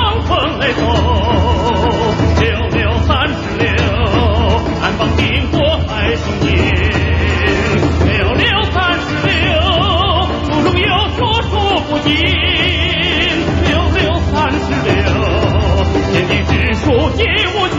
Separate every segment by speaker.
Speaker 1: 长风来走，六六36，安邦定国还生阴。六六36，书中有说书不应。六六36，天地之数亦无穷。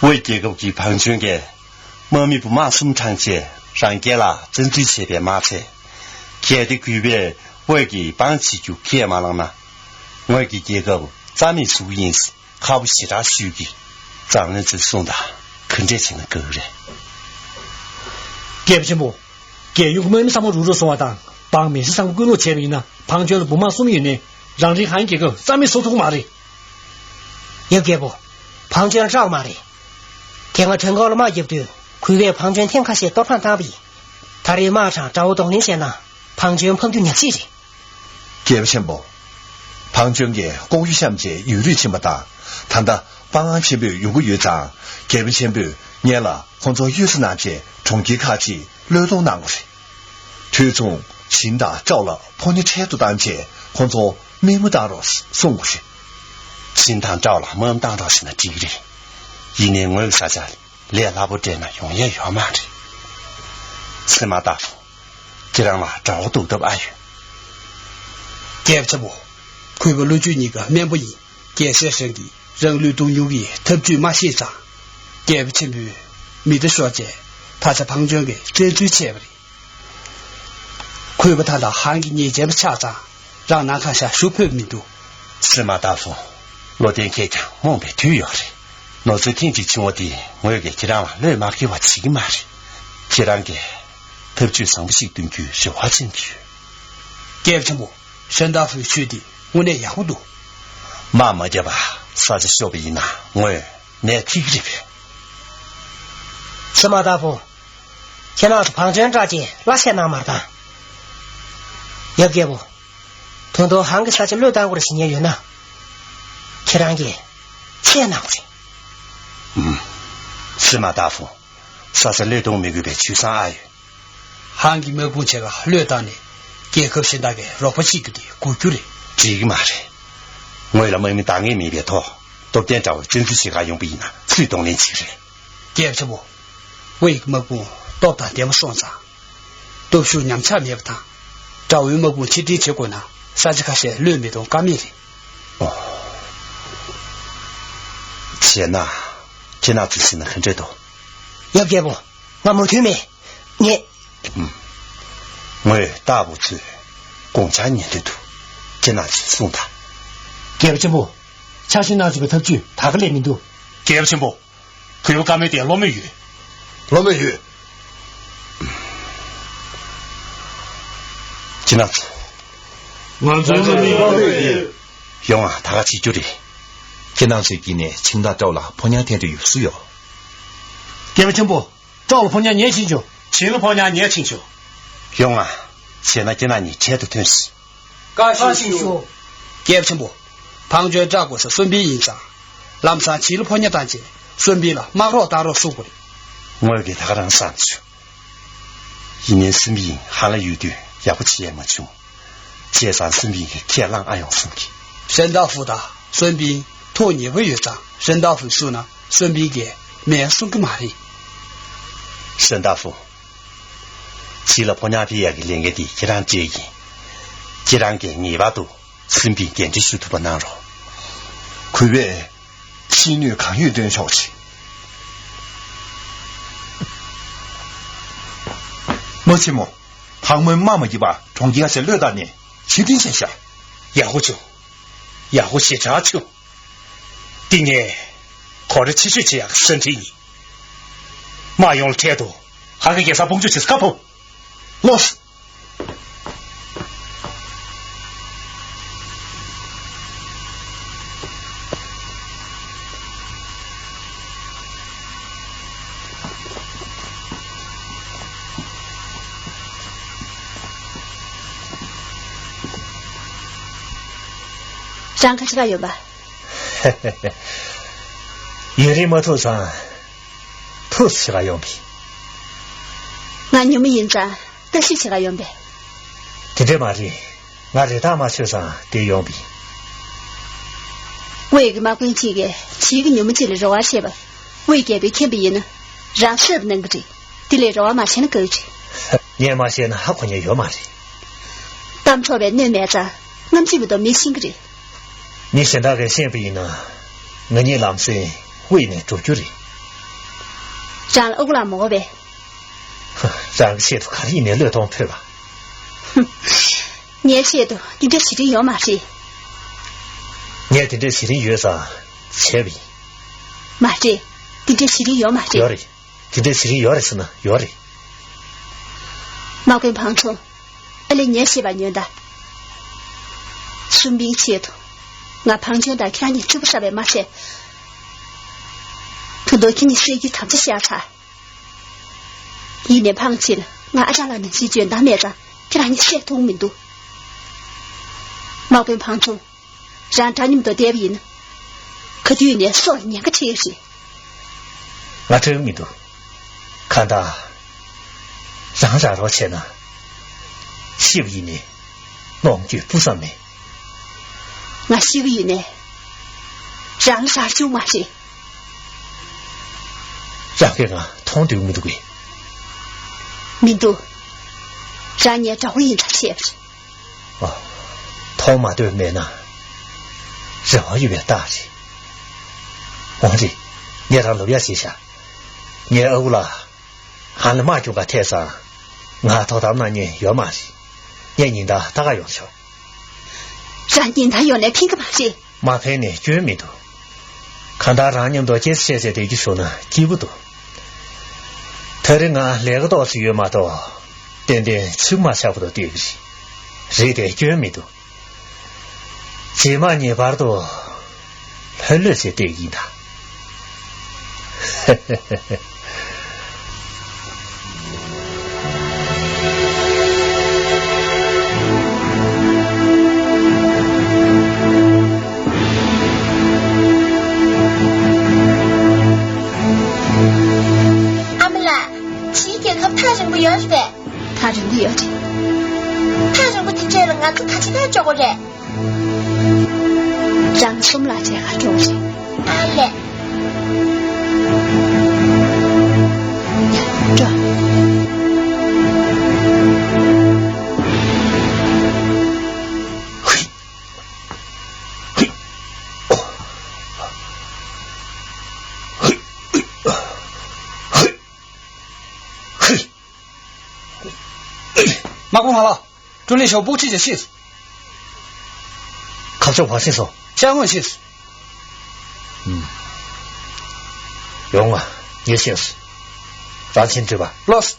Speaker 2: 为结构给庞军的猫咪不马松长节让给了针对前边马车开的区别为给帮起就开马了嘛我给结构咱们属因是好不其他虚的咱们只送的肯定性的个人
Speaker 3: 给不起不给有没什么入住说话当帮美食上归路前面呢庞军的不马松人呢让人喊结构咱们收出马的
Speaker 4: 有给不庞军照马的天个成高了马就对亏为庞军天开始多判打比他的马上找东林县呢庞军碰对鸟气的
Speaker 5: 给不起不庞军的公寓项目节有率这么大谈的帮安前辈有个院长给不前辈念了工作又是那些重击卡机流动拿过去推中新的照了碰你车度单节工作没么大老师送过去
Speaker 2: 新堂照了没么大老师的地理一年我有啥家连拉不真了永远要骂的司马大夫这样了找都得爱
Speaker 6: 给不起不亏不论据你个面不赢给先生的人类都牛逼特据马现场给不起不没得说解他在庞军给真最切不的亏不他的韩给你节目下场让南看下收配密度
Speaker 2: 司马大夫我点开讲我被推要的我最近就请我的我要给这样了立马给我起个马的这样给特据上不起根据是花进去
Speaker 6: 给不起不沈大夫去的我那也糊涂
Speaker 2: 妈妈的吧啥子小不赢呐我那体这边
Speaker 4: 司马大夫现在是庞军抓紧拉线拿马的要给不通通韩给啥子六单我的新年员呢这样给钱拿过去
Speaker 2: 司马大夫啥是流动每个月去上阿语
Speaker 6: 韩给没不这个略当的给口现在给若不起个的过去了
Speaker 2: 这个嘛的为了妹妹大眼没别拖都点找真是些个用不赢啊最动人气人
Speaker 6: 给不起不为个么不到达点么双上都是娘差没不他找为么不去地结果呢啥子开始略没动干面的
Speaker 2: 哦钱呐钱呐自信的很这多
Speaker 4: 要给不我没推没你
Speaker 2: 我大部分公家年的多钱呐去送他
Speaker 3: 给不起不强行拿这个特据他个联名度
Speaker 1: 给不起不可有干没点罗美玉
Speaker 2: 钱呐子
Speaker 1: 我这是你高队
Speaker 2: 用啊他个记住的钱呐最近呢请他找了婆娘天就有需要
Speaker 3: 给不起不找了婆娘年轻就
Speaker 1: 请了婆娘年轻就
Speaker 2: 用啊现在那你钱都吞死
Speaker 6: 高兴说给不起不庞军照顾是孙膑营长那么上起了婆娘单节孙膑了马上打到苏过的
Speaker 2: 我要给他让上去一年孙膑喊了有的也不起也没穷街上孙膑给天狼暗用送去
Speaker 6: 沈大夫的孙膑托尼委员长沈大夫说呢，顺便给免送给玛丽。
Speaker 2: 沈大夫，去了婆娘毕业的另一地，既然建议，既然给你把都身边点的许多不难着。
Speaker 5: 可谓妻女抗议等消息。莫奇莫，他们妈妈一把从家是6大年，7天现下，
Speaker 3: 也不久，也不写扎球。第年考着70几身体你，马用了态度，还给给啥帮助去skapo。
Speaker 5: 老师。
Speaker 7: 张开这个有吧？
Speaker 3: 有的摩托上都是这个用品。
Speaker 7: 俺你们印章都是这个用呗。
Speaker 3: 在这嘛里，俺这大马球上得用品。
Speaker 7: 我一个马滚起个，7个你们进来绕些吧。我一个被天不赢呢，让谁不能够这，得来绕马钱的够去。
Speaker 3: 年马些呢，还可能有嘛的。
Speaker 7: 当初呗，恁买着，俺记不到没心个这。
Speaker 3: 你现在个先不赢呢，我你老是为难做主的。
Speaker 7: 让了欧拉毛呗。
Speaker 3: 让个些都看1年6当配吧。
Speaker 7: 哼，年些都你这心里有嘛事？
Speaker 3: 你对这心里有啥切比？
Speaker 7: 嘛这，你这心里有嘛事？
Speaker 3: 有的，对这心里有的是呢，有的。
Speaker 7: 毛根胖虫，俺来年些吧年的，顺便切头。我胖军的看你知不知道嘛些？他都给你设计他这下茶。1年胖起了，我按照了你去卷大面子，给让你写通名度。毛根胖虫，让他你们都点评呢，可对你说2个钱是。
Speaker 3: 我这名度，看他让啥多钱呢？10个1年，弄就不算没。
Speaker 7: 我10个月呢，让啥就嘛是？
Speaker 3: 让给我通对名度贵。
Speaker 7: 名度，让你找我印查写不是？
Speaker 3: 哦，通嘛对没呢，让有点大气。王子，你让路亚写下，你欧了，喊了马就把台上，我头他们那年有嘛事，你认得大概用笑。
Speaker 7: 让你他用来拼个嘛事？
Speaker 3: 马陪呢绝没多，看他让你们多解释现在的就说呢，记不多。他的我2个多是月嘛多，点点起码差不多对不起，谁的绝没多。起码你把多，很热些对应他。嘿嘿嘿嘿。
Speaker 7: 他人不要紧，
Speaker 8: 他人不这了，俺就看起来叫个人。
Speaker 7: 让什么来着？还做些？
Speaker 8: 俺嘞。
Speaker 7: 这。
Speaker 6: 马工好了，准备小补气的鞋子。
Speaker 3: 考这话先说，
Speaker 6: 相关鞋子。
Speaker 3: 用啊，也现实，让钱对吧？
Speaker 6: 老师。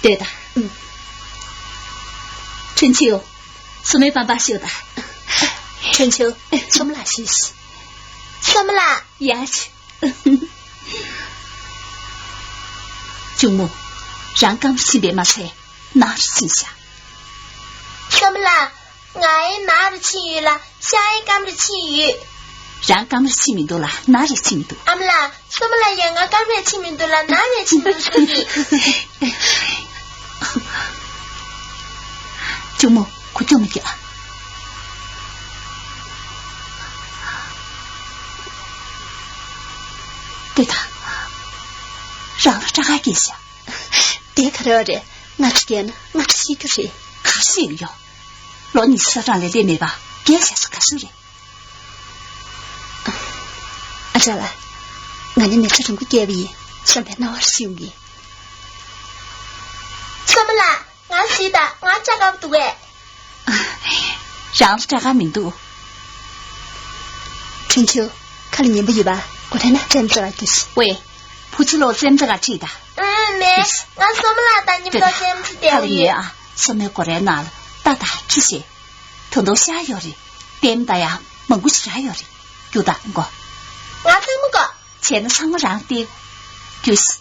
Speaker 7: 对的，春秋，是没办法修的。
Speaker 4: 春秋，怎么来休息？
Speaker 8: 怎么啦？
Speaker 7: 也去。舅母，让刚去别马车，拿着心下。
Speaker 8: 怎么啦？俺拿着青鱼了，下一赶着青鱼。
Speaker 7: 让刚着清明多了，拿着清明多。
Speaker 8: 阿姆啦，怎么啦？让俺赶着清明多了，拿着清明多的。
Speaker 7: 舅母，快叫没给了。对的，让了这还给下。
Speaker 4: 别看着的，我吃点呢，我吃几个谁？
Speaker 7: 可是有药，老你吃上来练没吧？别下是可是的。
Speaker 4: 阿这了，俺家没吃成个干味，上边闹凶的。
Speaker 8: 怎么啦？俺是的，俺这个不对。
Speaker 7: 让了这还没多。
Speaker 4: 春秋，看了你不有吧？我看那真这就是。
Speaker 7: 喂，不知道怎这个吃的。
Speaker 8: 没，俺怎么啦？但你不知道怎么吃的。
Speaker 7: 看了你啊，什么过来拿了，大大这些，统都下药的，点的呀，蒙古是啥药的，有打过。
Speaker 8: 我怎么个？
Speaker 7: 前头上我让的，就是，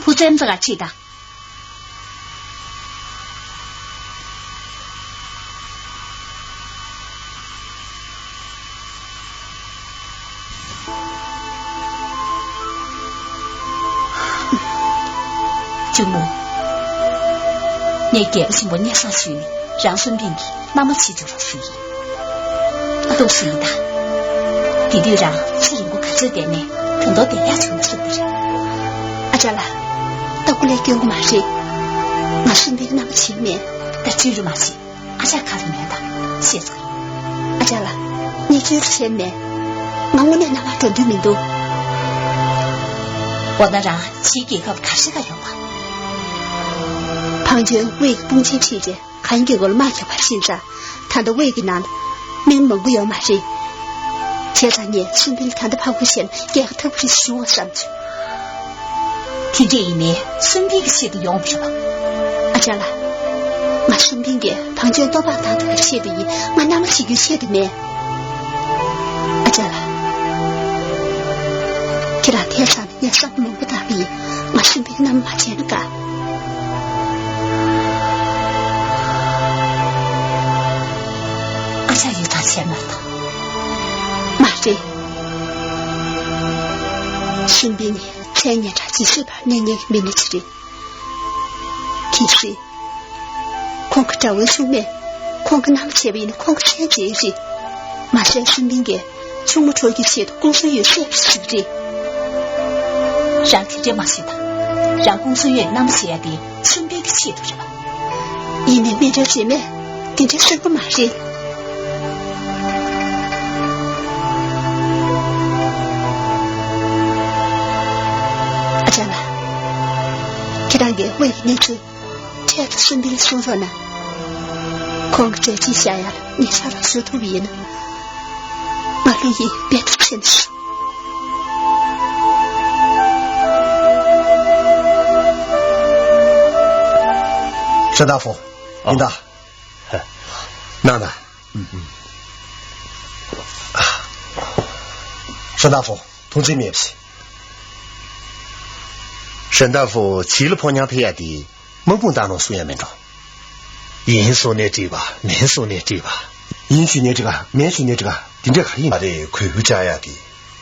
Speaker 7: 不怎这个吃的。舅母，你给不起我念上去，让孙膑的那么起就了水，都是你的。弟弟让是人我看这点呢，很多点下去了，是不是？
Speaker 4: 阿这了，倒过来给我马谁？我身边那么前面，
Speaker 7: 但记住马谁？阿家看里面的，谢谢。
Speaker 4: 阿这了，你就是前面，我念那么准的名都。
Speaker 7: 我那让起给个看这个用吧。
Speaker 4: 庞军为bun前期间，看给我了马脚把心上，他的为给男的，明蒙不要马谁？前3年身边看的跑不线，也特别是我上去。
Speaker 7: 听这一面，身边个写的用不着。
Speaker 4: 阿这了，我身边的庞军都把他这个写的一，我那么几个写的面。阿这了，这两天上也上不蒙不大力，我身边那么把钱干。
Speaker 7: 阿家有他钱了的。
Speaker 4: 马这身边的3年差几岁吧，年年没得吃的。其实，空个找文兄妹，空个那么前边的，空个钱这些，马上身边的，从不出去写的公司有些是不是？
Speaker 7: 让听这马写的，让公司员那么写的，身边的写的是吧？
Speaker 4: 一年面这前面，顶着生个马人。这两个为你这这样身边的说说呢，空个这几下呀了，你啥了石头鱼呢？我留意别出现的事。
Speaker 5: 沈大夫，领导，
Speaker 2: 娜娜，
Speaker 5: 沈大夫，同志面皮。
Speaker 2: 沈大夫起了婆娘培养的蒙古大农书院门长，
Speaker 3: 银数年这吧，免数年这吧，
Speaker 5: 银数年这个，免数年这个，顶着看一把的亏回家呀的，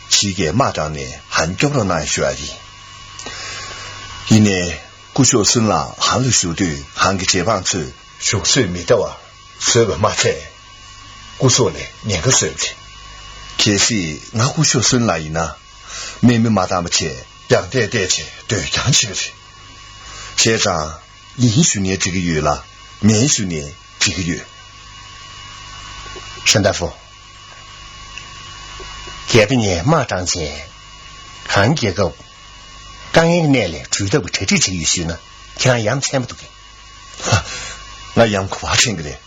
Speaker 5: 起给马长呢，还叫不了难学的。一年古学生啦，还是修的，还给解放处学水没得啊，水个马菜，古说呢，年个水去。可是俺古学生来呢，妹妹马大么去。两代代去，对，养起去。现在银数年这个月了，免数年这个月。
Speaker 2: 沈大夫，这边呢马长前，看这个，刚一个年嘞，追到不车这几个月许呢，看俺养钱不多的。
Speaker 5: 哈，俺养苦花钱个嘞，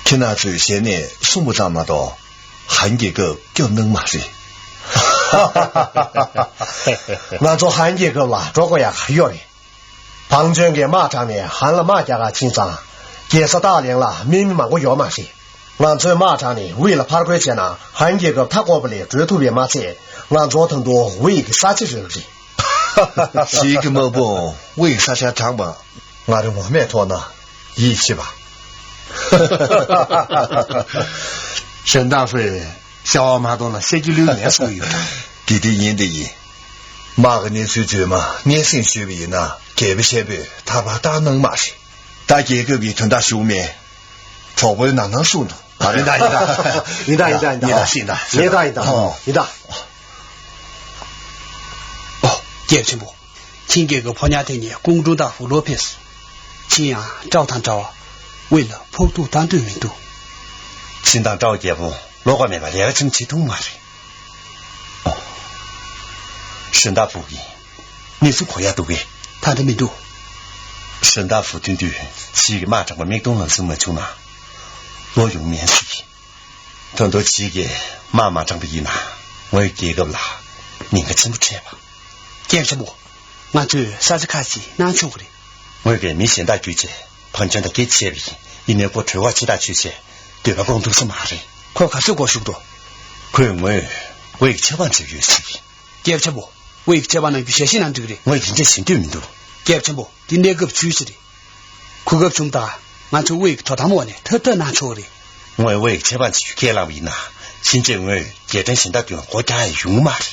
Speaker 5: 看那最些呢，送不上那多，还这个叫能马谁？
Speaker 3: 哈哈哈哈哈！俺做韩杰个啦，这个也还要的。
Speaker 9: 庞军给马场呢喊了马家的亲长，也是大领了，明明嘛我要嘛些。俺在马场呢，为了爬块钱呢，喊这个他过不来，追图别马车，俺昨天多为个啥子人的？
Speaker 5: 是个么不？为啥下长吧？
Speaker 9: 俺的我没错呢，一起吧。
Speaker 2: 沈大飞，小马东了，76年属于的，
Speaker 5: 弟弟赢的赢。马个年岁最嘛，年轻学为呢，改不写不，他把大能马些，大姐个比同他兄妹，错不哪能输呢？
Speaker 9: 你大，
Speaker 6: 哦，叶师傅，请给个婆家对你公主大夫罗佩斯，请啊赵堂赵，为了普渡当地民度，
Speaker 2: 请当赵姐夫，罗冠面把两个争气通嘛的。哦，沈大夫，你是可要读的？
Speaker 6: 他的民度，
Speaker 2: 沈大夫对，几个马场的没动了什么就拿。我用面试，等到几个妈妈长不一拿，我也给个啦，你可真不吃吧？
Speaker 6: 见什么？俺这啥子开始难受的？
Speaker 2: 我给明显大举姐，碰见的给钱里，一年不推我其他去些，对吧？工都是马的，
Speaker 6: 可看是过许多。
Speaker 2: 可我一个7万只有事，
Speaker 6: 见什么？我一个7万能比学习难这个的，
Speaker 2: 我一听这新对民度，
Speaker 6: 见什么？今天个趋势的，可个中大。俺就为托他们呢，特难受的。
Speaker 2: 我一个7万去给了为呢，现在我也真现在对国家用嘛的。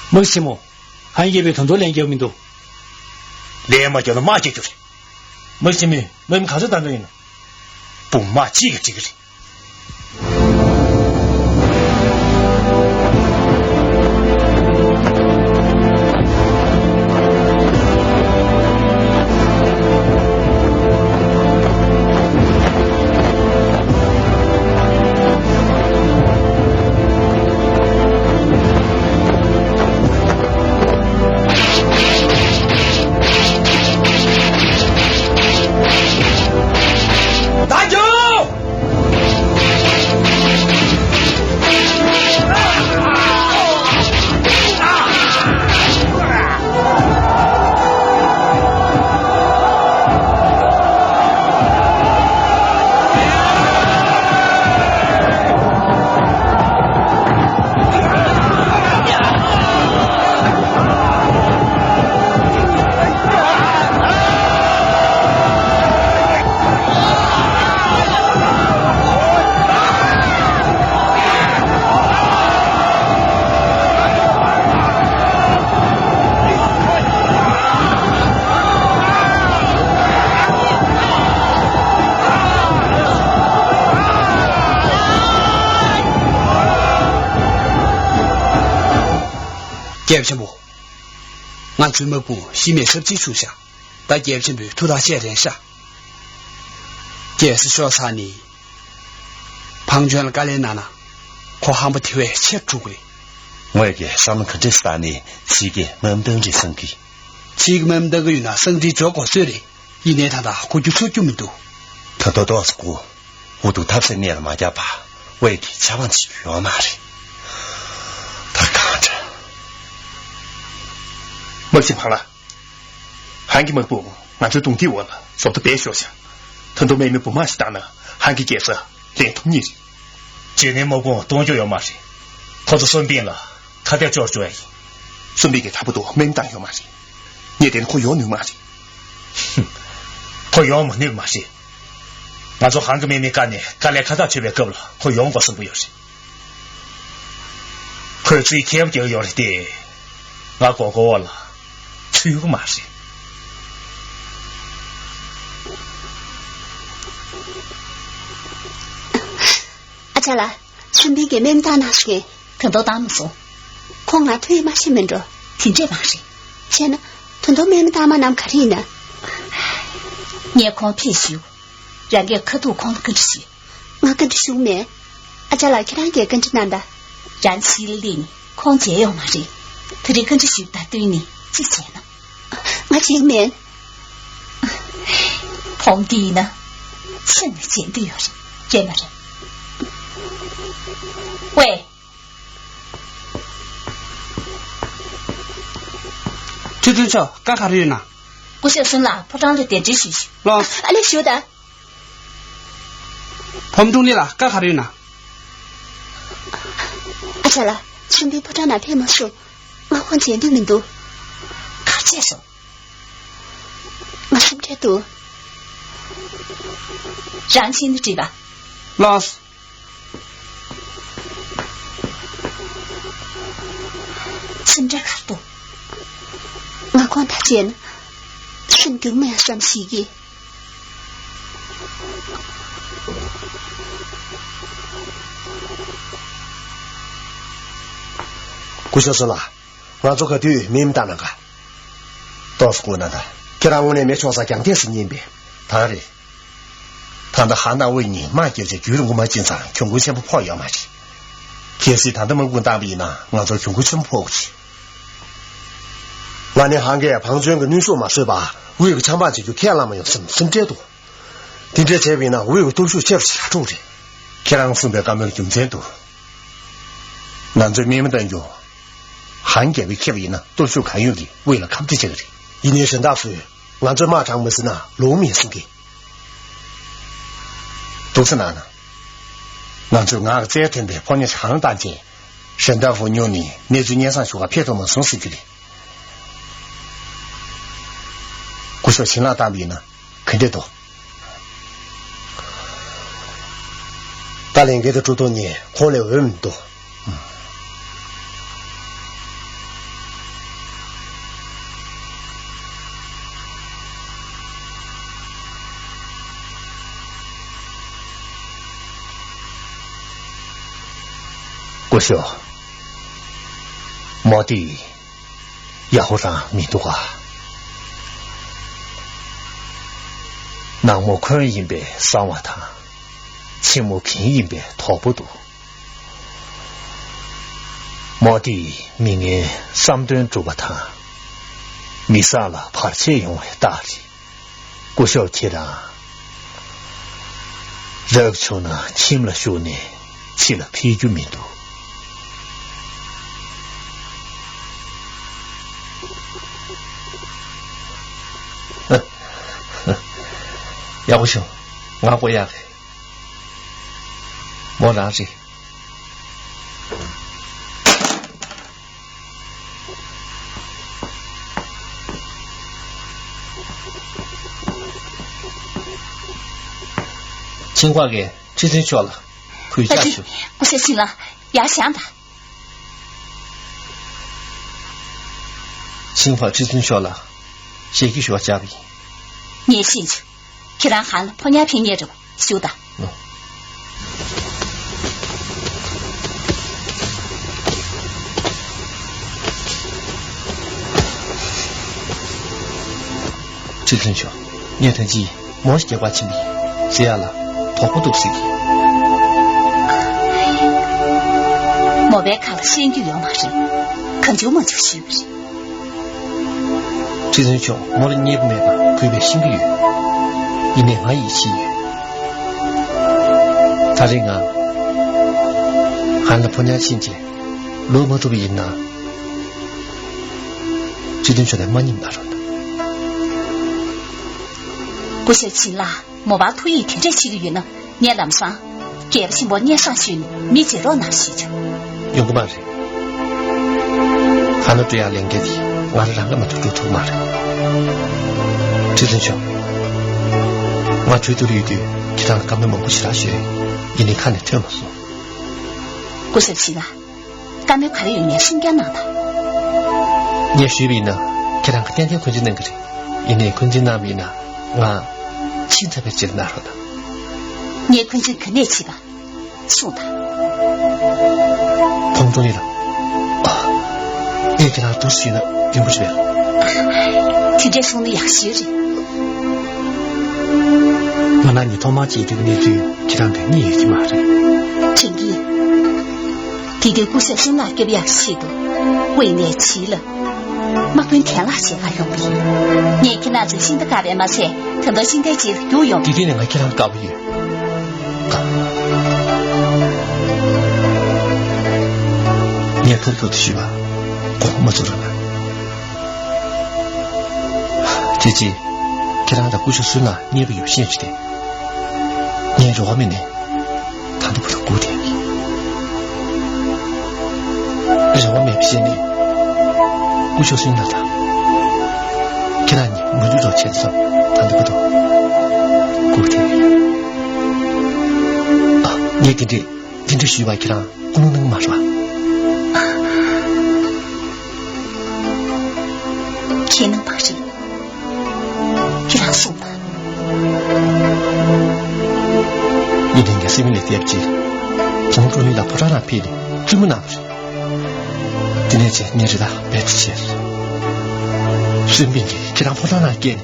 Speaker 3: 某西木，还以为很多人有民度，
Speaker 2: 连嘛叫他骂解决的。
Speaker 3: 某西木，我们开始当人了，
Speaker 2: 不骂几个人。
Speaker 6: 见什么？俺专门部西面手机属下，但见什么突然写人上，这是说啥呢？庞全了干连哪可还不体会切住的。
Speaker 2: 我也上面看这3年，几个门灯的生意，
Speaker 6: 几个门灯个人呢，生意做过水的，一年他估计出这么多。
Speaker 2: 他多少个，我都他3年了嘛家吧，我也给7万几元嘛的。他看着。
Speaker 1: 没情况了，喊给门部，俺就懂地我了，说的别学校，很多妹妹不满是当呢，喊给解释连同你的。
Speaker 3: 今年没过多久要嘛的，他是生病了，他得教而已，
Speaker 1: 顺便给差不多没当要嘛的，你得会有你嘛的。
Speaker 3: 哼，会有嘛那个嘛的，俺说喊个妹妹干呢，干来看他区别够了，会用过是不有事，可是自己看不就有了的，俺哥哥我了。有个嘛事？
Speaker 7: 阿家啦，顺便给妹妹打那是给，
Speaker 10: 很多大木说，
Speaker 7: 空俺推嘛些门着，
Speaker 10: 听这嘛事。
Speaker 7: 前呢，很多妹妹打嘛那么可怜呢。
Speaker 10: 你空偏修，人家可多空跟着修，
Speaker 7: 我跟着修妹，阿家啦看人家跟着男的，
Speaker 10: 人西了你空姐有嘛事，他得跟着修的对你之前呢。
Speaker 7: 我前面，
Speaker 10: 皇帝呢？现在见对有人，这么人。喂，
Speaker 6: 这阵叫干啥人呢？
Speaker 10: 我小孙啦，不长了点这学习。
Speaker 6: 老
Speaker 7: 你晓得？
Speaker 6: 他们中的了，干啥人呢？
Speaker 7: 阿姐了，准备不长那片么说，我换钱的名多。
Speaker 10: 卡接受。
Speaker 7: 我什么这多？
Speaker 10: 让心的这吧。
Speaker 6: 老师。
Speaker 10: 什这卡多？
Speaker 7: 我光他见，神经没有什么洗的。
Speaker 9: 顾小孙啦，俺做个队没大那个，倒是我那的，给他我那边确实讲的是年边，他的，他的汉大为你马姐姐就是我们经常全国全部跑要嘛去，可是他的门棍大兵呢，俺做全国全部跑过去。俺那汉个旁边个女说嘛是吧？我有个强把子就看了没有什么这多，听这这边呢，我有个读书写不下住的，看让分别干没有用这多，俺这明白的就。汉家为开为呢，读书看有的，为了看这些个的。一年升大夫，俺这马场没是呢，农民是给，都是哪呢？俺这俺个这天的跑你长大街，升大夫牛呢，你就年上学个片头们送出去的。我说新郎大米呢，肯定多。大连给他住多年，花了那么多。不晓，毛地也好上米多啊，那么宽一边伤我他，请我平一边逃不多。毛地明年3吨住不他，米杀了怕钱用为大力，不晓提的，这个球呢，请了学呢，起了啤酒米多。要不行，我不要，莫让谁。情况给这阵学了，可以下去。
Speaker 10: 我小心了，压想的。
Speaker 9: 情况这阵学了，谁给学家里？
Speaker 10: 你兴趣？既然喊了，跑年平捏着吧，休的。
Speaker 9: 这阵学，年头几，莫是结quả清理，这样了，他不都是的。
Speaker 10: 莫别看了先就要嘛人，肯就么就虚了。
Speaker 9: 这阵学，莫了你不明白，可以被新个月。一年还一起，他这个喊了婆娘亲戚，罗么都被赢了，这顿说的没你们打算的。
Speaker 10: 不小心啦，莫把腿一天这7个月呢，年那么上，给不起我年上学呢，没接着拿去去。
Speaker 9: 用个嘛人，喊了这样两个的，我是让个么都住头嘛人，这顿说。我追到了一句，其他根本没不起大学，因为看得这么说。
Speaker 10: 不是气啦，刚才看了有年身干哪的。
Speaker 9: 你水平呢？其他个天天困在那个里，因为困在那边呢，我现在被接拿着的。
Speaker 10: 你困在肯定去吧，送他。
Speaker 9: 碰到你了啊！你给他读书呢，用不着了。
Speaker 10: 听这说的也学着。
Speaker 9: 我拿你他妈记这个年纪，这两天你也去骂着。
Speaker 10: 真的，弟弟姑小孙那给别气的，为年期了，没分天拉些还用不？你给那最新的改变嘛菜，很多新的节有用。
Speaker 9: 弟弟那个给他搞不赢，你也偷偷的去吧，我没做着呢。
Speaker 3: 姐姐，给他的故事孙了，你也不有兴趣的，你若没呢，他都不得顾的。若没骗你，故事孙了他，给他你没有着钱上，他都不得顾的。啊，你跟着徐外给他功能嘛是吧？
Speaker 10: 天能把人给他送吧。
Speaker 3: 你那个是因为对不起，从中遇到不让他赔的，这么难不是？今天去你知道别吃钱，身边的给他不让他给的，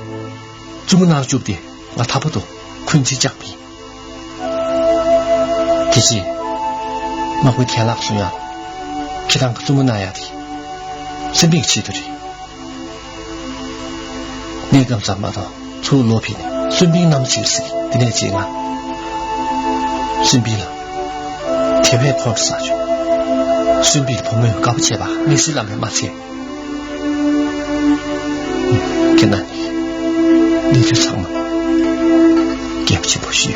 Speaker 3: 这么难就的，我差不多困起奖品。其实，我会天拉送呀，给他个这么难呀的，身边去的人。你刚才嘛的，出罗平的，顺便那么轻视的那几啊，顺便了，天外跑下去，顺便的朋友搞不起吧？你是那么骂钱？跟那你这长嘛，给不起不虚。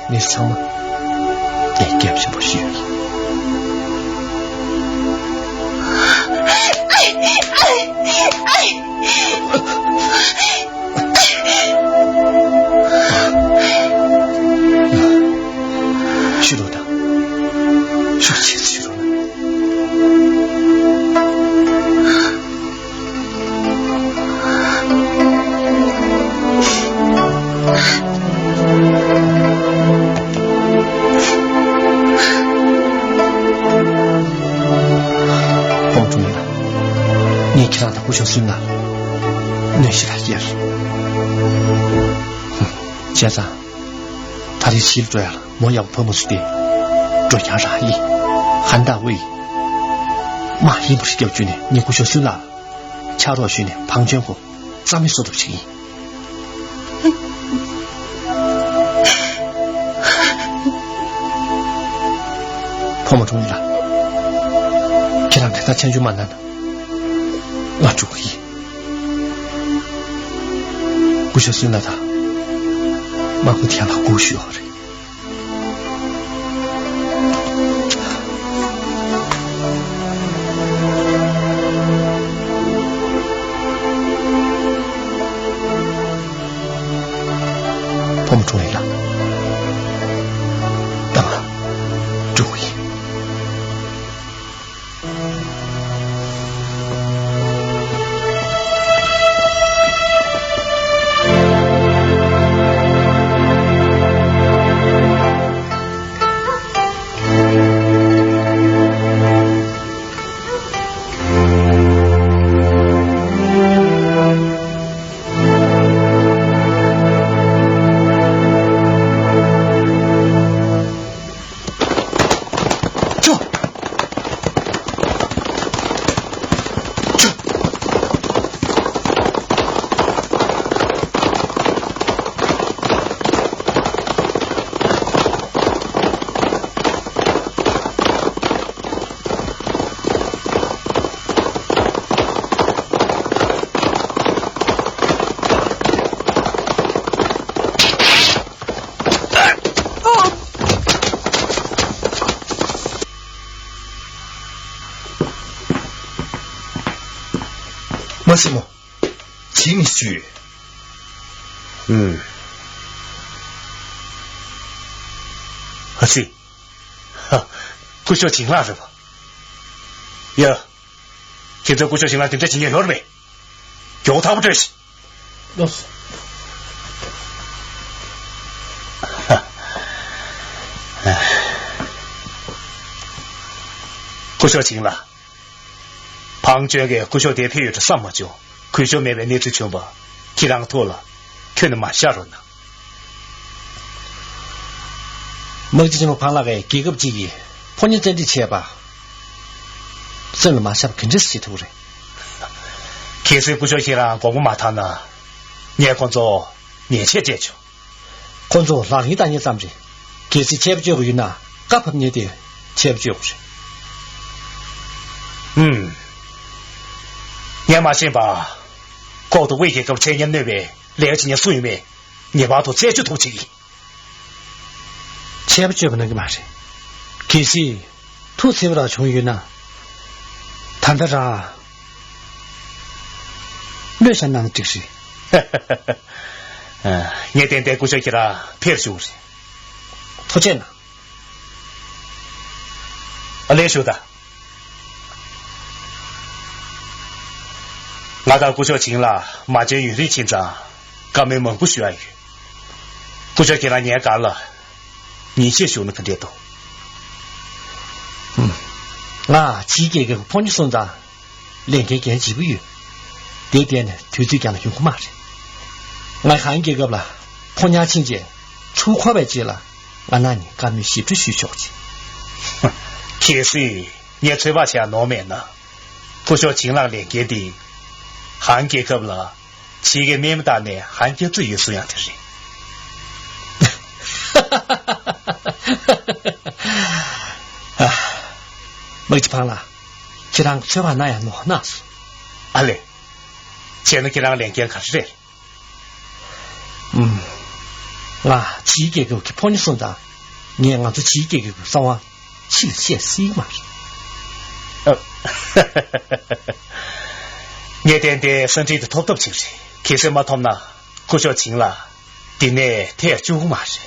Speaker 3: 你是长吗？你给不起不虚。虚弱的，虚气虚弱的。你看他不孝顺了，那是他也是。先生，他的妻子这样了，我要朋友是的，这样啥意？韩大卫，马一不是调军的，你不孝顺了，恰若训的庞全国，咱们说的情谊。朋友同意了，给他前去蛮难的。我注意，不小心了他，马虎添了故事好人。我们注意了，当然注意。
Speaker 5: 为什么？情绪。
Speaker 3: 是，不需要请了是吧？呀，现在不需要请了，等这几年了没？有他不这些。
Speaker 6: 老师。
Speaker 3: 不需要请了。庞娟给不需要点配有这什么酒，可需要买来那只全部，体量多了，可能蛮吓人的。
Speaker 9: 먹지는 방락에 계급지기 본인들이 치해봐. 썰마 샵 근처시 두래.
Speaker 3: 계속 부셔시랑 공부마타나 내工作你去解决
Speaker 9: 건조 라니 다니 잠지. 계시 제부지고 있나? 까팝니데 제부지고.
Speaker 3: 你马信吧搞得危险给前年那边了解你水面你把都解决透起
Speaker 9: 제부지고는 게 말이. 계시 투세보다 중요나. 단다라. 뇌산나는 즉시.
Speaker 3: 你点点过去给他骗修的
Speaker 9: 토제나.
Speaker 3: 来修的 我到过去请了马建宇的亲长刚没蒙不需要语过去给他年干了你先修那个点头
Speaker 9: 나 지게가 본이 손자 랭게게 지부유 대대는 뒤뒤간의 흉구마지 나 한게가라 포냐 친제 추화배지라 나나니 감히 쉽지 쉬쇼지
Speaker 3: 其实你嘴巴前闹面呢不说请了랭게的韩给可不了七个面不大呢韩给最有素养的人
Speaker 9: 먹지 팔라. 지랑 저와 나야 너 나스.
Speaker 3: 알레. 쟤는 걔랑 랭게 같이
Speaker 9: 나 지게 그 기본이 손자. 내가 저 지게 그 상황 실시시 말.
Speaker 3: 你点点身体的头都清晰其实嘛他们呢过去请了对呢太久嘛是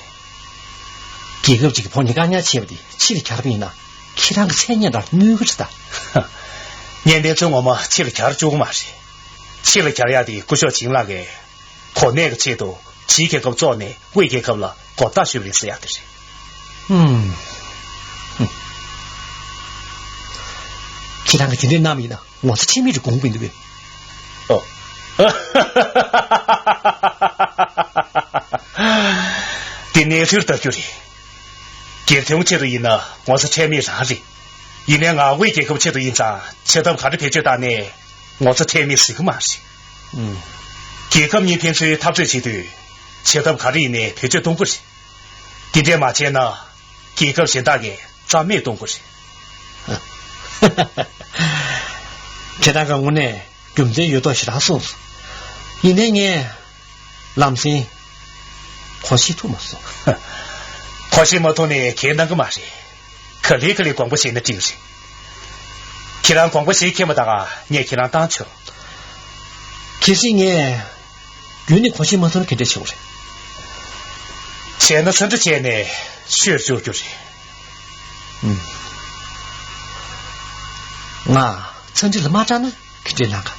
Speaker 9: 계급지기 보니까 아니야 치ებ디 치리 캬르비나 키랑 세년다 누구지다
Speaker 3: 年年中我们去了家久嘛是去了家呀的过去请了个可那个制度几个做呢为个了搞大学的是呀的是
Speaker 9: 키랑 그 진짜 남이다 我是亲密的公平的
Speaker 3: 哦 对呢是的就是今天我接到一呢我是亲密啥的一年啊为个接到一张接到卡的配置单呢我是亲密是个嘛是 几个你平时他最起的接到卡的呢配置东不是今天嘛前呢几个现大的咱没东不是
Speaker 9: 제다가 오늘 금제 요도시라 소스 이내에 남신 고시도 못써
Speaker 3: 고시 모토네 개난 거 말이 그리 광고시는 진시 기란 광고시 개마다가 네 기란 당초
Speaker 9: 기신에 윤이 고시 모토는 괜찮지 그래
Speaker 3: 前的甚至前呢学就是
Speaker 9: 나 천지를 맞잖아 그때 나가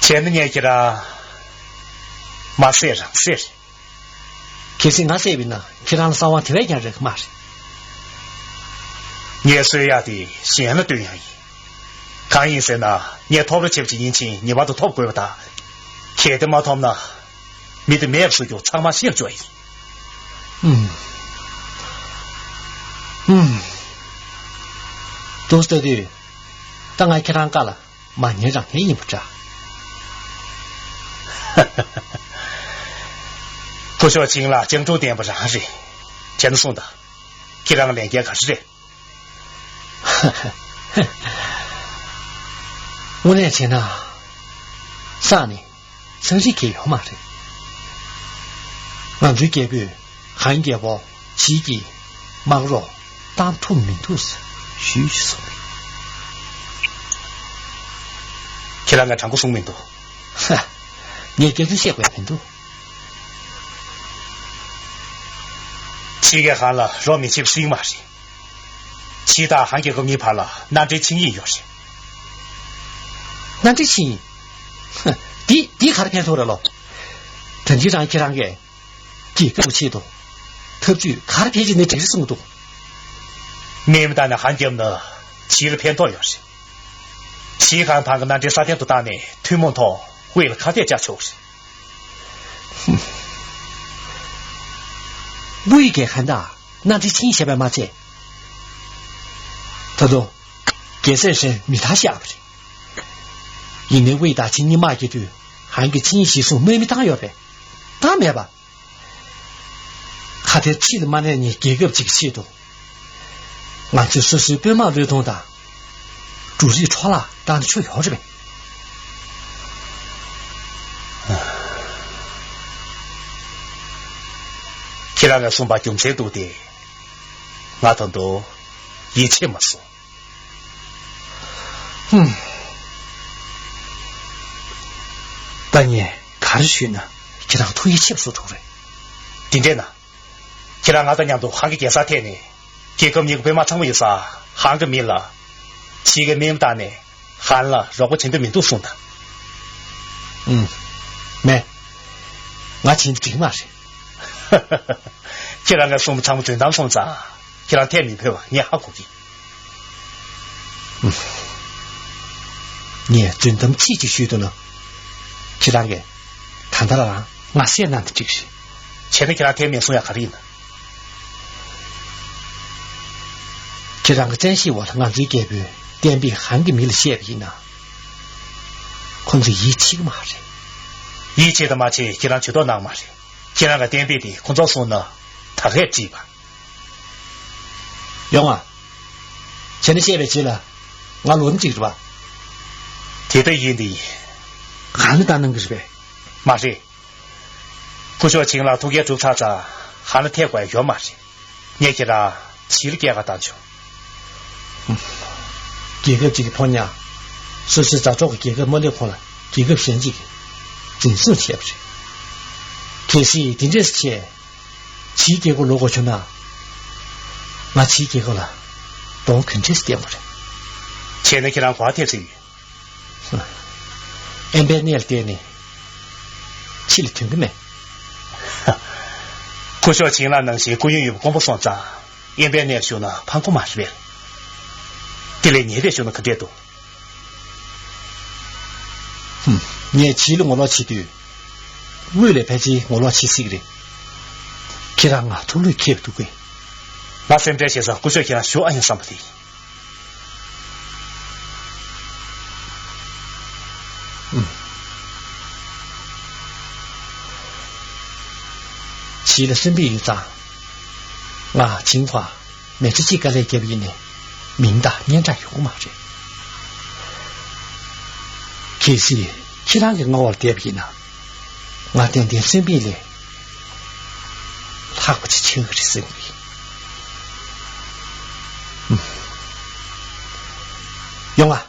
Speaker 3: 前的얘기라 마세랑 세
Speaker 9: 계신 가세비나 기란 상황 되게 그 말이
Speaker 3: 예수야디 신의 동양이 강인세나 네 토를 집지 인친 네 봐도 토고요다 개도 마톰나 미드 매업수교 참마 실조이
Speaker 9: 도스터디 땅에 기란 깔아 만년장 해이 보자
Speaker 3: 不说清了江州店不上是钱送的给让连接可是这
Speaker 9: 오늘 지나 싸니 성식이 요마래 만주 개비 한개보 지기 막로 단투 민투스 쉬쉬소
Speaker 3: 기랑가 장구 송민도
Speaker 9: 얘기해준 세고야 빈도
Speaker 3: 七个喊了若民去水马是其他喊给个米怕了南这轻易有些
Speaker 9: 난 대신 디 가르쳐 줘라로 전지장 기란 게 기가 붙이도 특주 가르쳐 주는 대성도
Speaker 3: 내면단의 한점의 지를 편도有些其他谈个南这3天都大呢推蒙头为了卡点加球是
Speaker 6: 我也该喊他那这亲下边嘛在他说给先生米他下不去因为伟大经你妈给对还给亲戚说妹妹当要呗当面吧他在气的嘛呢你给个几个气度俺就说是别嘛流动的主席穿了当去摇着呗
Speaker 3: 既然我送把军队都的我等都一切没说
Speaker 6: 半年看着去呢就让推一切说出来
Speaker 3: 今天呢既然我的娘都喊个检查天呢这个名被马成为啥喊个名了七个名单呢喊了让我请的名都送的
Speaker 6: 没我请的这个嘛是
Speaker 3: 既然我送不成正当送长就让天明陪我你还估计
Speaker 6: 你真正积极许多呢其他人谈到了我现在的这个事
Speaker 3: 前面给他天明送下卡利呢
Speaker 6: 就让个珍惜我的俺自己改变点比韩给米的血皮呢可是一切个嘛事
Speaker 3: 一切的嘛事就让去到那嘛事就让个点比的工作说呢他还记吧
Speaker 6: 杨啊现在血皮急了我轮记住吧
Speaker 3: 提对印的
Speaker 6: 还是单能个是呗
Speaker 3: 嘛事不说清了都给注册着还是太怪约嘛事你给他起了给个当球
Speaker 6: 几个朋友说是找这个几个没得空了几个偏激真是贴不去可是真正是贴七结果落过去呢那七结果了都肯定是点不着
Speaker 3: 现在给他花贴这语
Speaker 6: 俺别那点呢起了听个没
Speaker 3: 不说清了能些公营有公布上涨俺别那时候呢盘过嘛是呗对了你别说那可别多
Speaker 6: 你起了我老起的为了排挤我老起死的给他啊从来看不到过
Speaker 3: 那身边先生不说给他说俺上不的
Speaker 6: 起了身边有长啊情况每次几个来给别呢明大年长有嘛这可是其他人我点别呢我点点身边来他不去亲和的生活用啊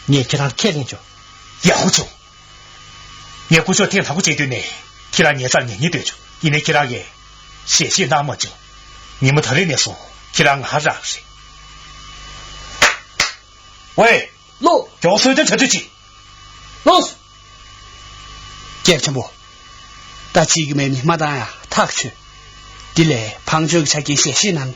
Speaker 6: 你也给他开进去
Speaker 3: 也好久你不说天堂不阶段呢给他年长年对着因为给他也写信那么久你们特人的说给他还让谁喂
Speaker 6: 路
Speaker 3: 叫谁的车子去
Speaker 6: 路见什么大几个妹妹马达呀他去的来旁这个才给写信呢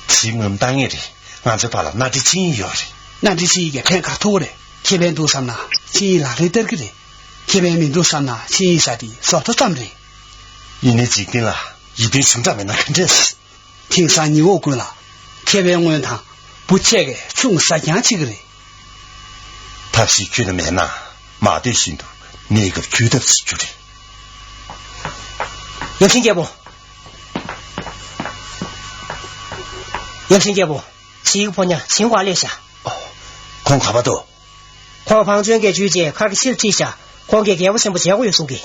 Speaker 2: 起我们当夜的俺就把了那的金要的
Speaker 6: 那这是一个偏卡头的这边都上了金哪里得个的这边民都上了金啥的少头站的
Speaker 2: 因为几根了一定熊掌没那看这事
Speaker 6: 听说你我过了这边问他不这个从啥讲起个的
Speaker 2: 他是觉得没那马的心头那个觉得是觉得
Speaker 4: 有听见不有听见不七个婆娘情话列下
Speaker 2: 空卡巴多
Speaker 4: 黄胖军给局姐看个信这下光给我什么结果又送给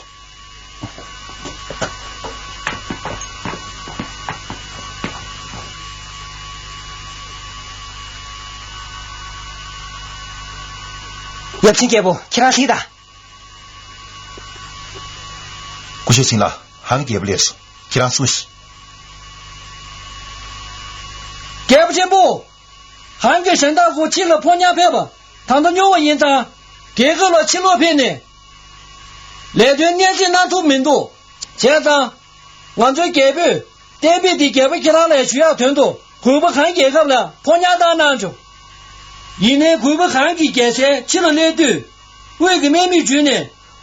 Speaker 4: 有听见不其他谁的
Speaker 5: 不学行了还给不了手给他熟悉
Speaker 6: 给不进步还给沈大夫进了婆娘票吧他的牛我印章给个了七罗片呢来对年纪难出民度现在俺这改变代表的改变给他来需要团队会不还给个了婆娘当难就因为会不还给改善起了来对为个妹妹军呢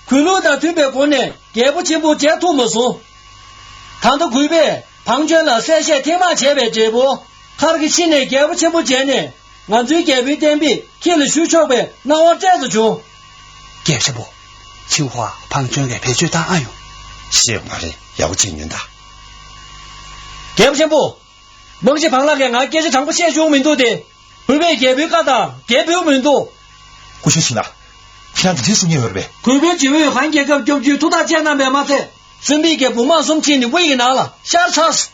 Speaker 6: 回路的推白婆呢改不进步解脱没说
Speaker 11: 唐的魁北庞涓了三线天马前边这部，他那个心内改不清不见呢，俺最改被点背，看了学校呗，那我站着去。
Speaker 6: 改什么？青花庞涓改配最大案哟。
Speaker 2: 喜欢的要进人的。
Speaker 11: 改不清不，梦见庞那个俺改是长不现实民多的，魁北改被干的，改被民多。
Speaker 5: 我相信啊，平常这些年有呗。
Speaker 11: 魁北几位还改个就土大艰难买马菜。顺便给不忙送钱的喂给拿了，下次查死。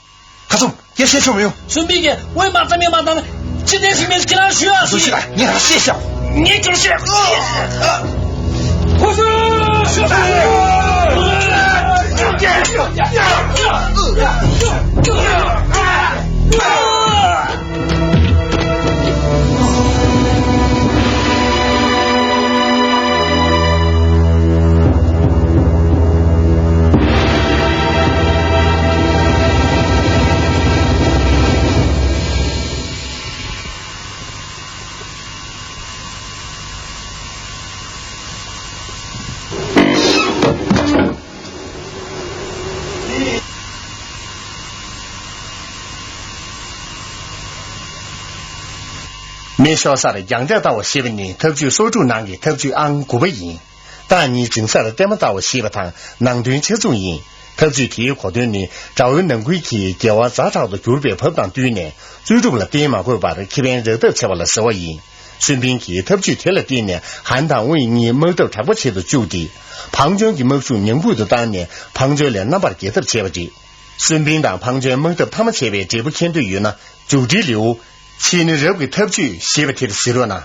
Speaker 5: 卡总，也谢谢没有？
Speaker 11: 顺便给喂马这边马当了，今天是面给他需要。
Speaker 5: 说起来，你还谢谢？
Speaker 11: 你就是。我是。
Speaker 9: 没潇洒的杨家到我媳妇呢，特就收住男的，特就安古不赢。但你正式的这么到我媳妇堂，能对切中赢，特就体育活动呢，找人能归去，叫我早早的准备跑当队呢，最终了点嘛会把这这边热的吃完了10万赢。顺便去特就贴了点呢，汉唐为你某到差不多的酒的，庞涓的某数宁贵的当年，庞涓连那把给他切不的，顺便当庞涓某到他们前面这部看队员呢，就这流。前日热鬼特区写不贴的西罗呢。